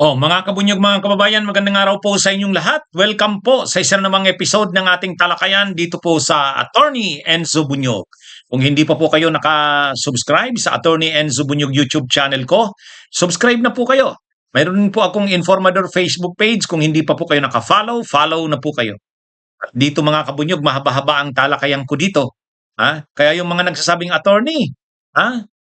Mga kabunyog, mga kababayan, magandang araw po sa inyong lahat. Welcome po sa isa namang episode ng ating talakayan dito po sa Attorney Enzo Bunyog. Kung hindi pa po kayo naka-subscribe sa Attorney Enzo Bunyog YouTube channel ko, subscribe na po kayo. Mayroon din po akong Informador Facebook page. Kung hindi pa po kayo naka-follow, follow na po kayo. At dito mga kabunyog, mahaba-haba ang talakayan ko dito. Kaya yung mga nagsasabing attorney,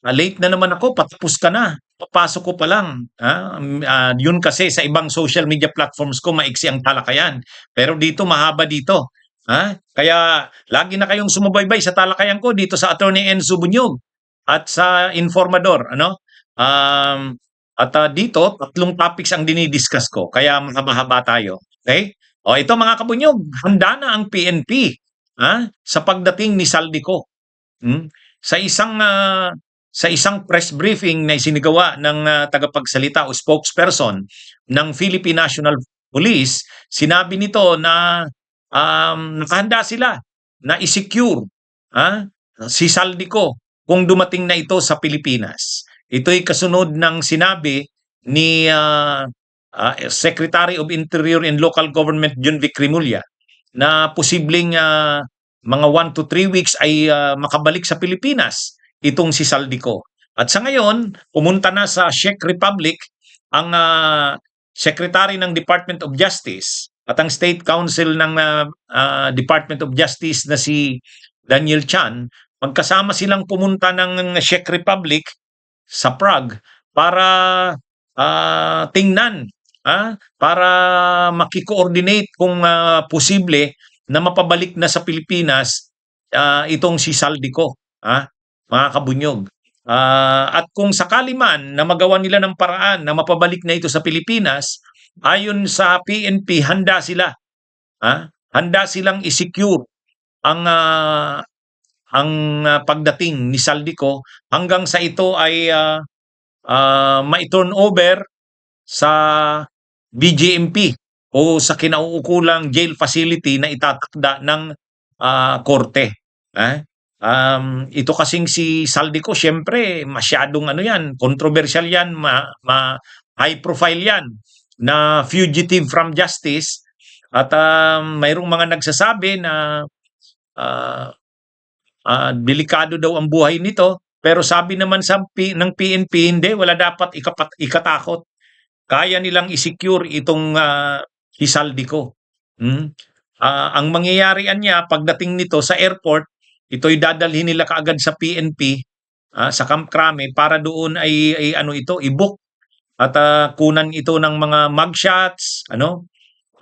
late na naman ako, patapos ka na. Papasok ko pa lang. Yun kasi sa ibang social media platforms ko, maiksi ang talakayan. Pero dito, mahaba dito. Kaya lagi na kayong sumubaybay sa talakayan ko dito sa Attorney Enzo Bunyog at sa Informador. Dito, tatlong topics ang dinidiscuss ko. Kaya mahaba-haba tayo. Okay? Ito mga kabunyog, handa na ang PNP sa pagdating ni Saldico. Sa isang press briefing na isinigawa ng tagapagsalita o spokesperson ng Philippine National Police, sinabi nito na nakahanda sila na i-secure si Saldico kung dumating na ito sa Pilipinas. Ito'y kasunod ng sinabi ni Secretary of Interior and Local Government John Vic Rimulya na posibleng mga 1 to 3 weeks ay makabalik sa Pilipinas itong si Saldico. At sa ngayon, pumunta na sa Czech Republic ang Secretary ng Department of Justice at ang State Counsel ng Department of Justice na si Daniel Chan. Magkasama silang pumunta ng Czech Republic sa Prague para tingnan, para makikoordinate kung posible na mapabalik na sa Pilipinas itong si Saldico, mga kabunyog. At kung sakali man na magawa nila ng paraan na mapabalik na ito sa Pilipinas, ayon sa PNP, handa sila. Handa silang i-secure ang pagdating ni Saldico hanggang sa ito ay ma-turn over sa BJMP o sa kinauukulang jail facility na itatakda ng korte. Ito kasing si Saldico, syempre masyadong controversial yan, high profile yan na fugitive from justice at mayroong mga nagsasabi na delikado daw ang buhay nito, pero sabi naman ng PNP, hindi, wala dapat ikatakot. Kaya nilang i-secure itong si Saldico. Ang mangyayarian niya pagdating nito sa airport, ito'y dadalhin nila kaagad sa PNP, sa Camp Crame, para doon ay i-book at kunan ito ng mga mugshots,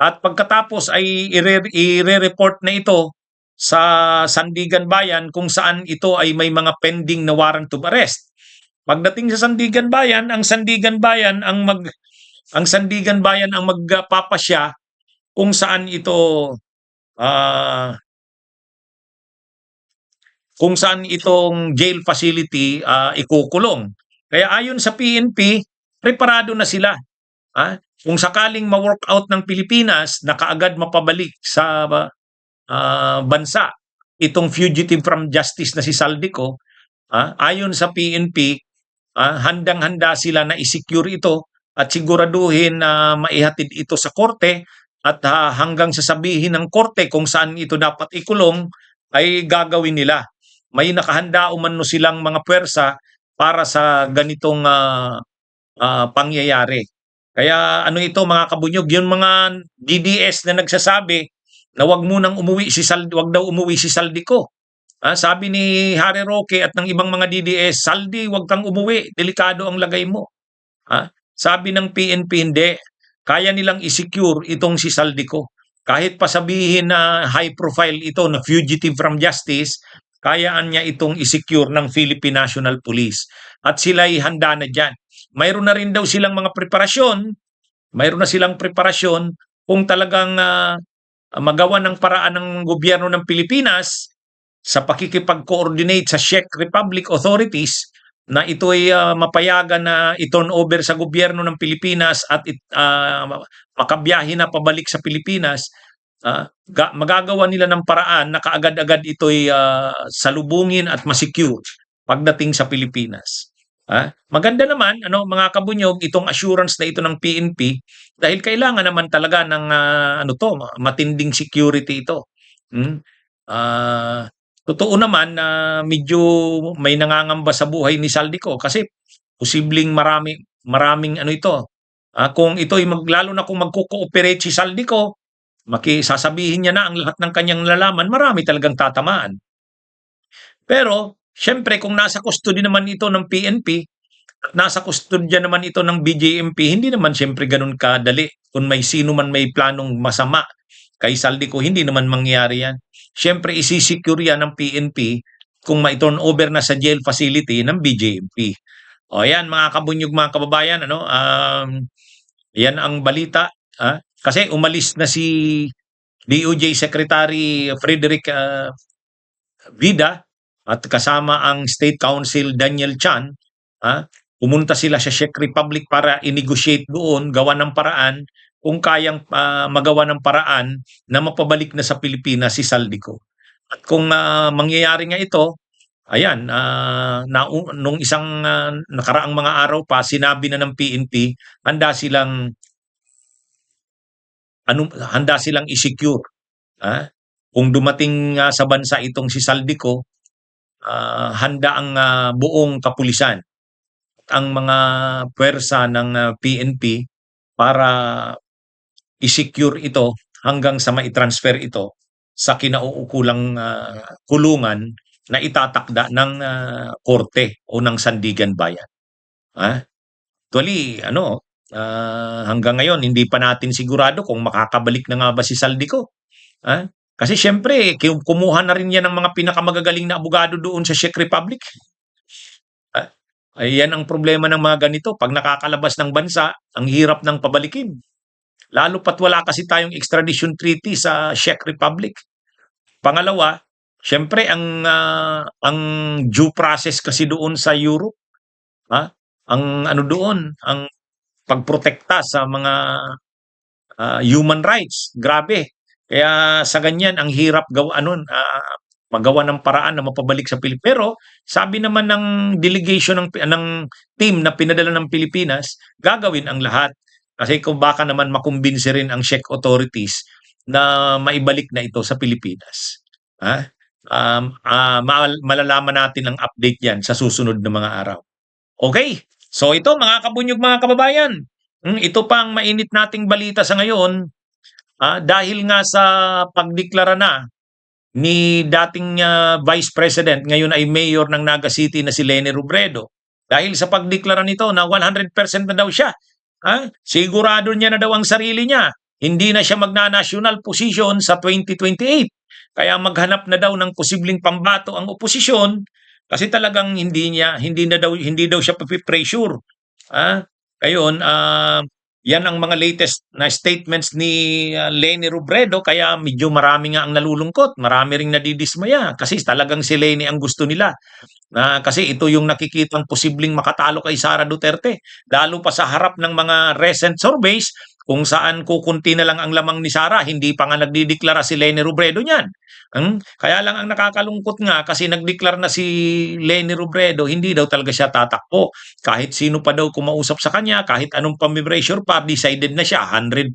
at pagkatapos ay i-report na ito sa Sandigan Bayan kung saan ito ay may mga pending na warrant of arrest. Pagdating sa Sandigan Bayan, ang Sandigan Bayan ang magpapasya kung saan itong jail facility ikukulong. Kaya ayon sa PNP, preparado na sila. Kung sakaling ma-work out ng Pilipinas na kaagad mapabalik sa bansa itong fugitive from justice na si Saldico, ayon sa PNP, handang-handa sila na i-secure ito at siguraduhin na maihatid ito sa korte at hanggang sasabihin ng korte kung saan ito dapat ikulong ay gagawin nila. May nakahanda umano silang mga puwersa para sa ganitong pangyayari. Kaya ito mga kabunyog, yung mga DDS na nagsasabi na wag daw umuwi si Saldico. Sabi ni Harry Roque at ng ibang mga DDS, Saldi, wag kang umuwi, delikado ang lagay mo. Sabi ng PNP, hindi. Kaya nilang i-secure itong si Saldico. Kahit pa sabihin na high profile ito, na fugitive from justice, kayaan niya itong i-secure ng Philippine National Police. At sila'y handa na dyan. Mayroon na rin daw silang mga preparasyon. Mayroon na silang preparasyon kung talagang magawa ng paraan ng gobyerno ng Pilipinas sa pakikipag-coordinate sa Czech Republic authorities na ito ay mapayagan na i-turn over sa gobyerno ng Pilipinas at makabiyahe na pabalik sa Pilipinas. Magagawa nila ng paraan na kaagad-agad ito'y salubungin at masecure pagdating sa Pilipinas. Maganda naman ano mga kabunyog itong assurance na ito ng PNP dahil kailangan naman talaga ng ano 'to matinding security ito. Hmm. Totoo naman na medyo may nangangamba sa buhay ni Saldico kasi posibleng maraming ano ito, kung ito'y lalo na kung magko-cooperate si Saldico, sasabihin niya na ang lahat ng kanyang nalalaman, marami talagang tatamaan. Pero siyempre kung nasa custody naman ito ng PNP at nasa kustodya naman ito ng BJMP, hindi naman siyempre gano'n kadali. Kung may sino man may planong masama kay Saldico, hindi naman mangyayari yan. Siyempre, isisecure yan ng PNP kung ma-turn over na sa jail facility ng BJMP. O yan, mga kabunyog, mga kababayan, ano, yan ang balita. Kasi umalis na si DOJ Secretary Frederick Vida at kasama ang State Counsel Daniel Chan. Pumunta sila sa Czech Republic para i-negotiate doon, gawa ng paraan kung kayang magawa ng paraan na mapabalik na sa Pilipinas si Saldico. At kung mangyayari nga ito, ayan, nung isang nakaraang mga araw pa, sinabi na ng PNP, handa silang i-secure. Kung dumating sa bansa itong si Saldico, handa ang buong kapulisan ang mga puwersa ng PNP para i-secure ito hanggang sa mai-transfer ito sa kinauukulang kulungan na itatakda ng korte o ng sandigan bayan. Actually, hanggang ngayon hindi pa natin sigurado kung makakabalik na nga ba si Saldico. Kasi siyempre, kumuha na rin yan ng mga pinakamagagaling na abogado doon sa Czech Republic. Yan ang problema ng mga ganito. Pag nakakalabas ng bansa, ang hirap ng pabalikin. Lalo pat wala kasi tayong extradition treaty sa Czech Republic. Pangalawa, siyempre ang due process kasi doon sa Europe, ang ano doon, ang pagprotekta sa mga human rights, grabe. Kaya sa ganyan ang hirap magawa ng paraan na mapabalik sa Pilipinas. Pero sabi naman ng delegation ng team na pinadala ng Pilipinas, gagawin ang lahat. Kasi kung baka naman makumbinsi rin ang Czech authorities na maibalik na ito sa Pilipinas. Malalaman natin ang update yan sa susunod na mga araw. Okay, so ito mga kabunyog, mga kababayan, ito pang mainit nating balita sa ngayon dahil nga sa pagdeklara na ni dating Vice President, ngayon ay Mayor ng Naga City na si Leni Robredo. Dahil sa pagdeklara nito na 100% na daw siya, sigurado niya na daw ang sarili niya. Hindi na siya magna-national position sa 2028. Kaya maghanap na daw ng posibleng pambato ang oposisyon kasi talagang hindi daw siya papipressure. Ngayon, yan ang mga latest na statements ni Leni Robredo kaya medyo marami nga ang nalulungkot, marami ring nadidismaya kasi talagang si Leni ang gusto nila. Kasi ito yung nakikitang posibleng makatalo kay Sara Duterte. Lalo pa sa harap ng mga recent surveys kung saan kukunti na lang ang lamang ni Sara, hindi pa nga nagdideklara si Leni Robredo niyan. Kaya lang ang nakakalungkot nga kasi nagdeklara na si Leni Robredo, hindi daw talaga siya tatakbo. Kahit sino pa daw kumausap sa kanya, kahit anong pamipressure pa, decided na siya 100%.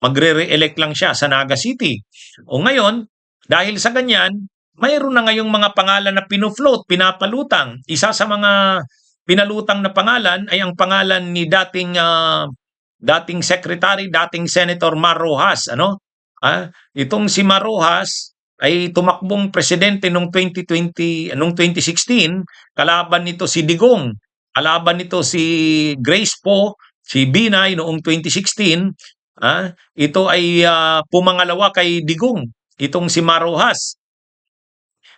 Magre-re-elect lang siya sa Naga City. O ngayon, dahil sa ganyan, mayroon na ngayong mga pangalan na pinufloat, pinapalutang. Isa sa mga pinalutang na pangalan ay ang pangalan ni dating Secretary, dating Senator Mar Rojas. Itong si Mar Rojas ay tumakbong presidente noong 2016, kalaban nito si Digong, kalaban nito si Grace Poe, si Binay noong 2016. Ito ay pumangalawa kay Digong, itong si Mar Rojas.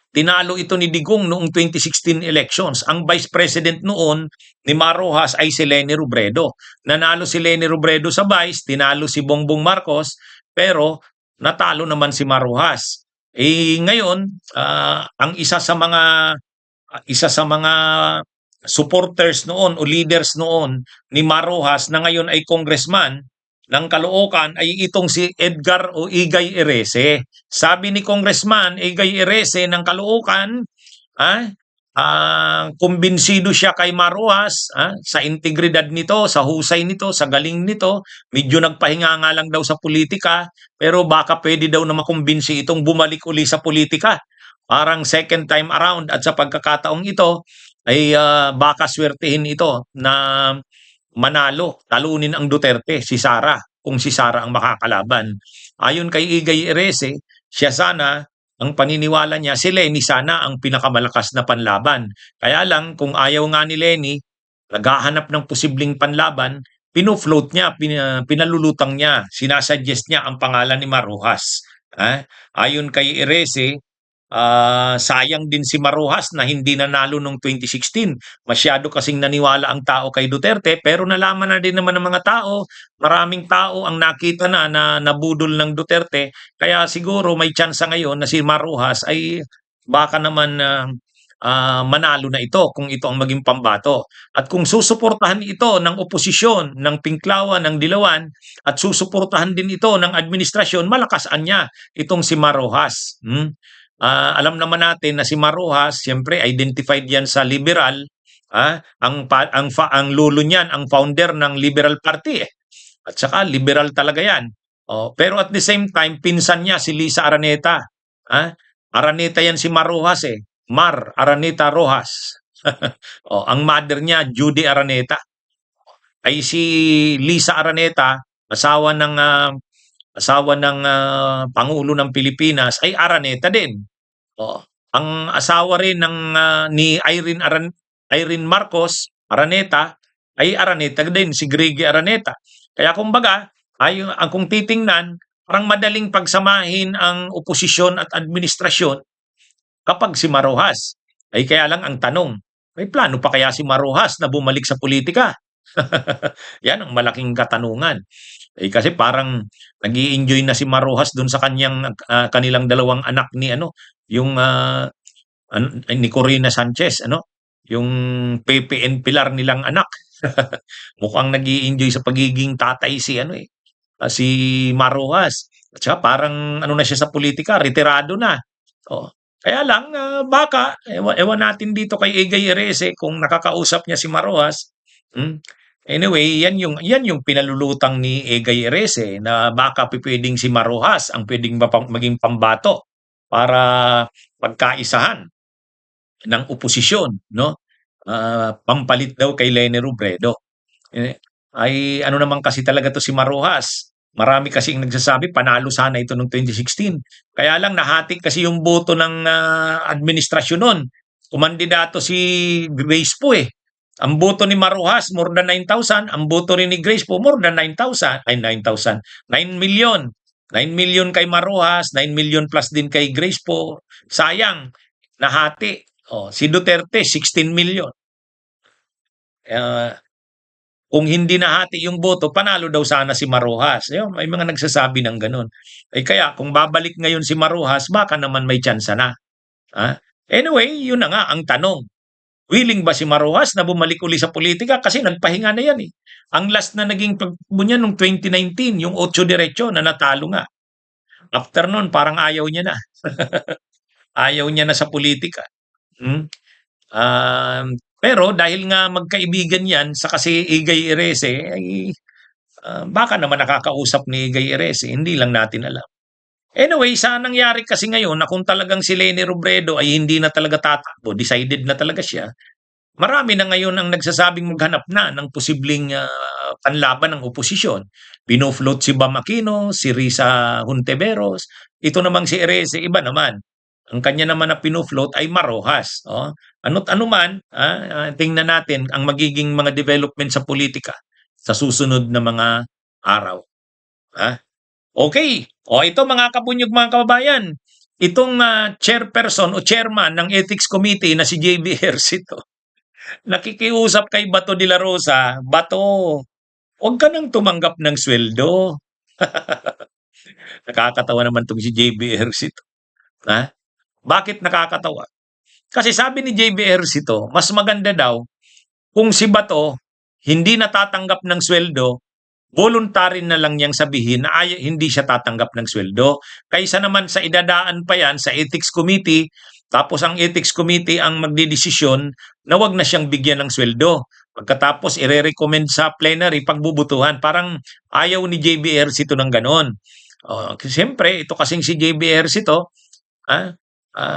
Tinalo ito ni Digong noong 2016 elections. Ang vice president noon ni Mar Rojas ay si Leni Robredo. Nanalo si Leni Robredo sa vice, tinalo si Bongbong Marcos, pero natalo naman si Mar Rojas. Ngayon, ang isa sa mga supporters noon o leaders noon ni Mar Rojas na ngayon ay congressman ng Caloocan ay itong si Edgar o Igay Erese. Sabi ni Congressman Igay Erese ng Caloocan, kumbinsido siya kay Marujas, sa integridad nito, sa husay nito, sa galing nito. Medyo nagpahinga nga lang daw sa politika, pero baka pwede daw na makumbinsi itong bumalik uli sa politika. Parang second time around at sa pagkakataong ito ay baka swertihin ito na manalo, talunin ang Duterte, si Sara, kung si Sara ang makakalaban. Ayon kay Igay Erese, siya sana, ang paniniwala niya, si Leni sana ang pinakamalakas na panlaban. Kaya lang, kung ayaw nga ni Leni, naghahanap ng posibleng panlaban, pino-float niya, pinalulutang niya, sinasuggest niya ang pangalan ni Marujas. Ayon kay Erese, sayang din si Marujas na hindi nanalo noong 2016. Masyado kasing naniwala ang tao kay Duterte, pero nalaman na din naman ng mga tao, maraming tao ang nakita na nabudol ng Duterte, kaya siguro may tsansa ngayon na si Marujas ay baka naman manalo na ito kung ito ang maging pambato. At kung susuportahan ito ng oposisyon, ng Pinklawan, ng Dilawan, at susuportahan din ito ng administrasyon, malakasan niya itong si Marujas. Alam naman natin na si Marujas, siyempre identified yan sa liberal, ang lulo niyan, ang founder ng Liberal Party At saka liberal talaga yan. Pero at the same time, pinsan niya si Lisa Araneta. Araneta yan si Marujas Mar Araneta Rojas. Ang mother niya, Judy Araneta. Ay si Lisa Araneta, asawa ng Pangulo ng Pilipinas, ay Araneta din. Ang asawa rin ni Irene Marcos Araneta ay Araneta din, si Gregi Araneta. Kaya kumbaga, kung titingnan, parang madaling pagsamahin ang oposisyon at administrasyon kapag si Marujas. Ay kaya lang ang tanong, may plano pa kaya si Marujas na bumalik sa politika? Yan ang malaking katanungan. Kasi parang nag-i-enjoy na si Marujas doon sa kanilang dalawang anak ni yung ni Corina Sanchez, yung Pepe and Pilar nilang anak. Mukhang nag-i-enjoy sa pagiging tatay si Marujas. At saka parang na siya sa politika, retirado na. Kaya lang baka ewan natin dito kay Igay Erese kung nakakausap niya si Marujas. Anyway, yan yung pinalulutang ni Igay Erese na baka pwedeng si Marujas ang pwedeng maging pambato para pagkaisahan ng oposisyon, pampalit daw kay Leni Robredo. Ay ano naman kasi talaga to si Marujas. Marami kasing nagsasabi panalo sana ito noong 2016. Kaya lang nahati kasi yung boto ng administrasyon noon. Kumandidato si Grace po Ang boto ni Marujas more than 9,000, ang boto rin ni Grace po more than 9,000, 9 million. 9 million kay Marujas, 9 million plus din kay Grace po. Sayang, nahati. Si Duterte, 16 million. Kung hindi nahati yung boto, panalo daw sana si Marujas. May mga nagsasabi ng ganun. Kaya kung babalik ngayon si Marujas, baka naman may tsansa na. Anyway, yun na nga ang tanong. Willing ba si Marujas na bumalik uli sa politika? Kasi nagpahinga na yan Ang last na naging pagbo niya noong 2019, yung 8 Diretso na natalo nga. After nun, parang ayaw niya na. Ayaw niya na sa politika. Pero dahil nga magkaibigan yan sa kasi Igay Erese, ay baka naman nakakausap ni Igay Erese, hindi lang natin alam. Anyway, saan nangyari kasi ngayon na kung talagang si Leni Robredo ay hindi na talaga tatakbo, decided na talaga siya, marami na ngayon ang nagsasabing maghanap na ng posibleng panlaban ng oposisyon. Pinofloat si Bam Aquino, si Risa Hontiveros, ito namang si Erese, iba naman. Ang kanya naman na pinofloat ay Marujas. Ano't ano man, tingnan natin ang magiging mga development sa politika sa susunod na mga araw. Okay. Ito mga kabunyog, mga kababayan. Itong chairperson o chairman ng Ethics Committee na si JB Ejercito, nakikiusap kay Bato de la Rosa, Bato, huwag ka nang tumanggap ng sweldo. Nakakatawa naman itong si JB Ejercito. Bakit nakakatawa? Kasi sabi ni JB Ejercito, mas maganda daw kung si Bato hindi natatanggap ng sweldo, voluntary na lang niyang sabihin na hindi siya tatanggap ng sweldo. Kaysa naman sa idadaan pa yan sa Ethics Committee Tapos ang ethics committee ang magdedesisyon na wag na siyang bigyan ng sweldo. Pagkatapos ire-recommend sa plenary pagbubutuhan. Parang ayaw ni JB Ejercito ng gano'n. Siyempre, ito kasing si JB Ejercito, ah,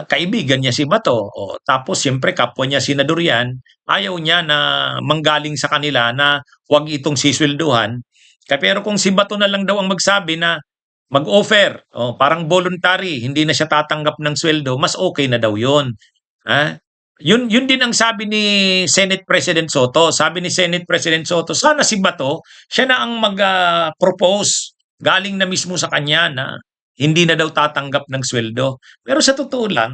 kaibigan niya si Bato. Tapos siyempre kapwa niya senador yan, ayaw niya na manggaling sa kanila na wag itong siswelduhan. Pero kung si Bato na lang daw ang magsabi na mag-offer, parang voluntary, hindi na siya tatanggap ng sweldo, mas okay na daw yun. Ha? Yun din ang sabi ni Senate President Soto. Sabi ni Senate President Soto, sana si Bato, siya na ang mag-propose. Galing na mismo sa kanya na hindi na daw tatanggap ng sweldo. Pero sa totoo lang,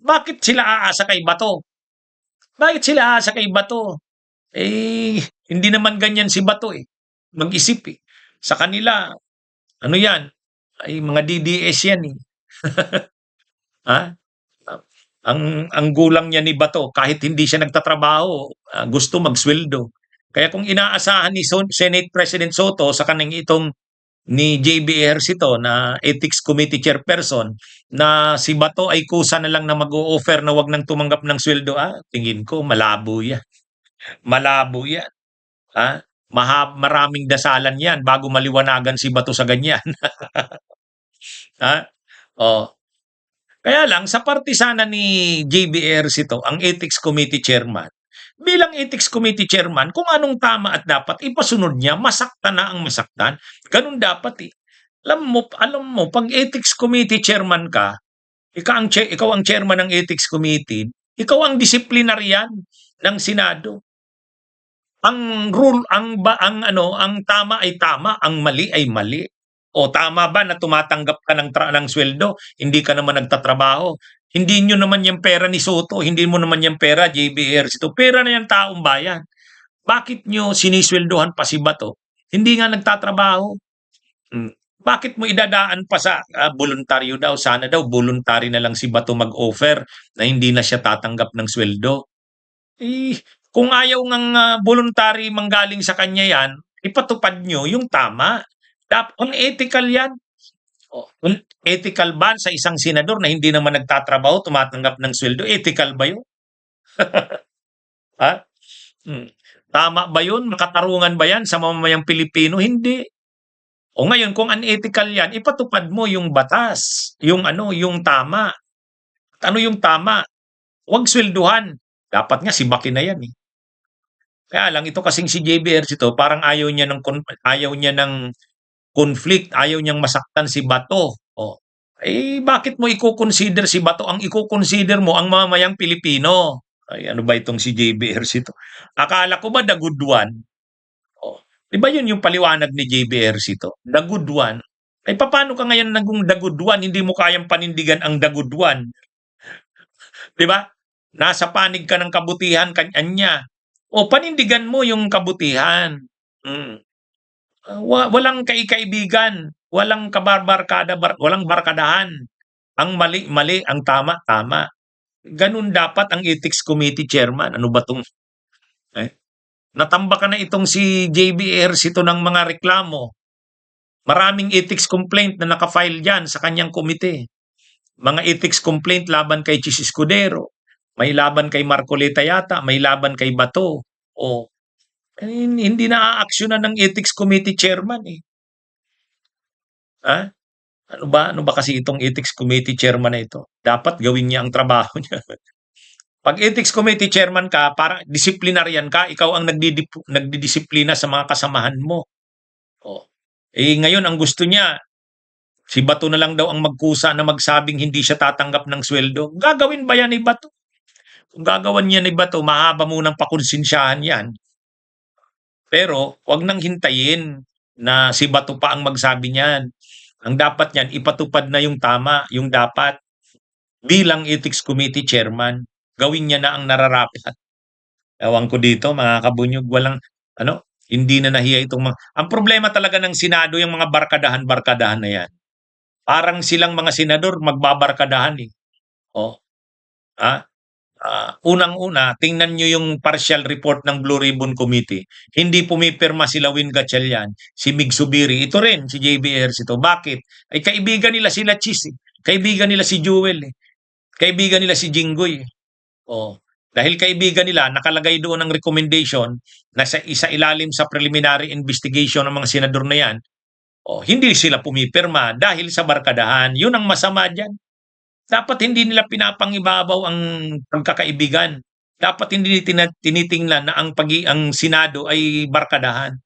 bakit sila aasa kay Bato? Bakit sila aasa kay Bato? Hindi naman ganyan si Bato eh. Mag-isip eh. Sa kanila, ano yan? Ay mga DDS yan eh. Ha? Ang gulang niya ni Bato, kahit hindi siya nagtatrabaho, gusto magsweldo. Kaya kung inaasahan ni Senate President Soto sa kanang itong ni JB Ejercito na Ethics Committee Chairperson na si Bato ay kusa na lang na mag-o-offer na wag nang tumanggap ng sweldo, tingin ko malabo yan. Malabo yan. Maraming dasalan yan bago maliwanagan si Bato sa ganyan. ha? Oh, Kaya lang, sa parte sana ni JB Ejercito, ang Ethics Committee Chairman, bilang Ethics Committee Chairman, kung anong tama at dapat, ipasunod niya, masaktan na ang masaktan. Ganun dapat eh. Alam mo, pag Ethics Committee Chairman ka, ikaw ang chairman ng Ethics Committee, ikaw ang disciplinarian ng Senado. Ang rule, ang tama ay tama, ang mali ay mali. O tama ba na tumatanggap ka ng sweldo, hindi ka naman nagtatrabaho? Hindi nyo naman yung pera ni Soto, hindi mo naman yung pera, JBR. Ito pera na yung taong bayan. Bakit nyo sinisweldohan pa si Bato? Hindi nga nagtatrabaho. Bakit mo idadaan pa sa voluntaryo daw? Sana daw voluntary na lang si Bato mag-offer na hindi na siya tatanggap ng sweldo. Kung ayaw ng voluntary manggaling sa kanya yan, ipatupad nyo yung tama. Unethical yan. Ethical ba sa isang senador na hindi naman nagtatrabaho, tumatanggap ng sweldo? Ethical ba yun? ha? Tama ba yun? Makatarungan ba yan sa mamamayang Pilipino? Hindi. O ngayon, kung unethical yan, ipatupad mo yung batas. Yung tama. Ano yung tama? Huwag swelduhan. Dapat nga si Baki na yan eh. Kaya lang ito kasing si JB Ejercito, parang ayaw niya ng conflict, ayaw niyang masaktan si Bato. Bakit mo i-consider si Bato? Ang i-consider mo ang mamayang Pilipino. Ano ba itong si JB Ejercito? Akala ko ba the good one? Di ba yun yung paliwanag ni JB Ejercito? The good one. Paano ka ngayon naging the good one? Hindi mo kayang panindigan ang the good one. Di ba? Nasa panig ka ng kabutihan kanya. Panindigan mo yung kabutihan. Walang kaibigan, walang kabarbarkada, walang barkadahan. Ang mali, mali, ang tama, tama. Ganun dapat ang Ethics Committee Chairman. Ano ba itong... Natambakan na itong si JB Ejercito ng mga reklamo. Maraming ethics complaint na nakafile dyan sa kanyang komite. Mga ethics complaint laban kay Chis Escudero, may laban kay Marcoleta yata, may laban kay Bato. Hindi na aaksyonan ng Ethics Committee Chairman eh. Ano ba kasi itong Ethics Committee Chairman na ito? Dapat gawin niya ang trabaho niya. Pag Ethics Committee Chairman ka, para disciplinarian ka, ikaw ang nagdidisiplina sa mga kasamahan mo. Ngayon ang gusto niya, si Bato na lang daw ang magkusa na magsabing hindi siya tatanggap ng sweldo. Gagawin ba yan ni Bato? Kung gagawan niya ni Bato, mahaba munang pakonsensyahan yan. Pero wag nang hintayin na si Bato pa ang magsabi niyan. Ang dapat niyan, ipatupad na yung tama, yung dapat. Bilang Ethics Committee Chairman, gawin niya na ang nararapat. Ewan ko dito, mga kabunyog, hindi na nahiya itong mga... Ang problema talaga ng Senado, yung mga barkadahan-barkadahan na yan. Parang silang mga senador, magbabarkadahan eh. Unang-una, tingnan nyo yung partial report ng Blue Ribbon Committee. Hindi pumipirma si Lawin Gatchalian, si Mig Subiri, ito rin, si JB Ejercito. Bakit? Kaibigan nila sila Chis eh. Kaibigan nila si Jewel eh. Kaibigan nila si Jinggoy. Oh. Dahil kaibigan nila, nakalagay doon ang recommendation na sa isa ilalim sa preliminary investigation ng mga senador na yan, hindi sila pumipirma dahil sa barkadahan. Yun ang masama dyan. Dapat hindi nila pinapangibabaw ang pagkakaibigan. Dapat hindi tinitingnan na ang Senado ay barkadahan.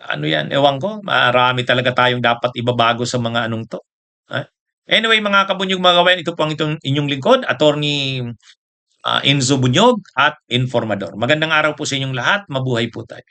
Ano yan, ewan ko, marami talaga tayong dapat ibabago sa mga anong to. Anyway, mga kabunyog mga kawayan, ito po ang inyong lingkod, Attorney Enzo Bunyog at Informador. Magandang araw po sa inyong lahat. Mabuhay po tayo.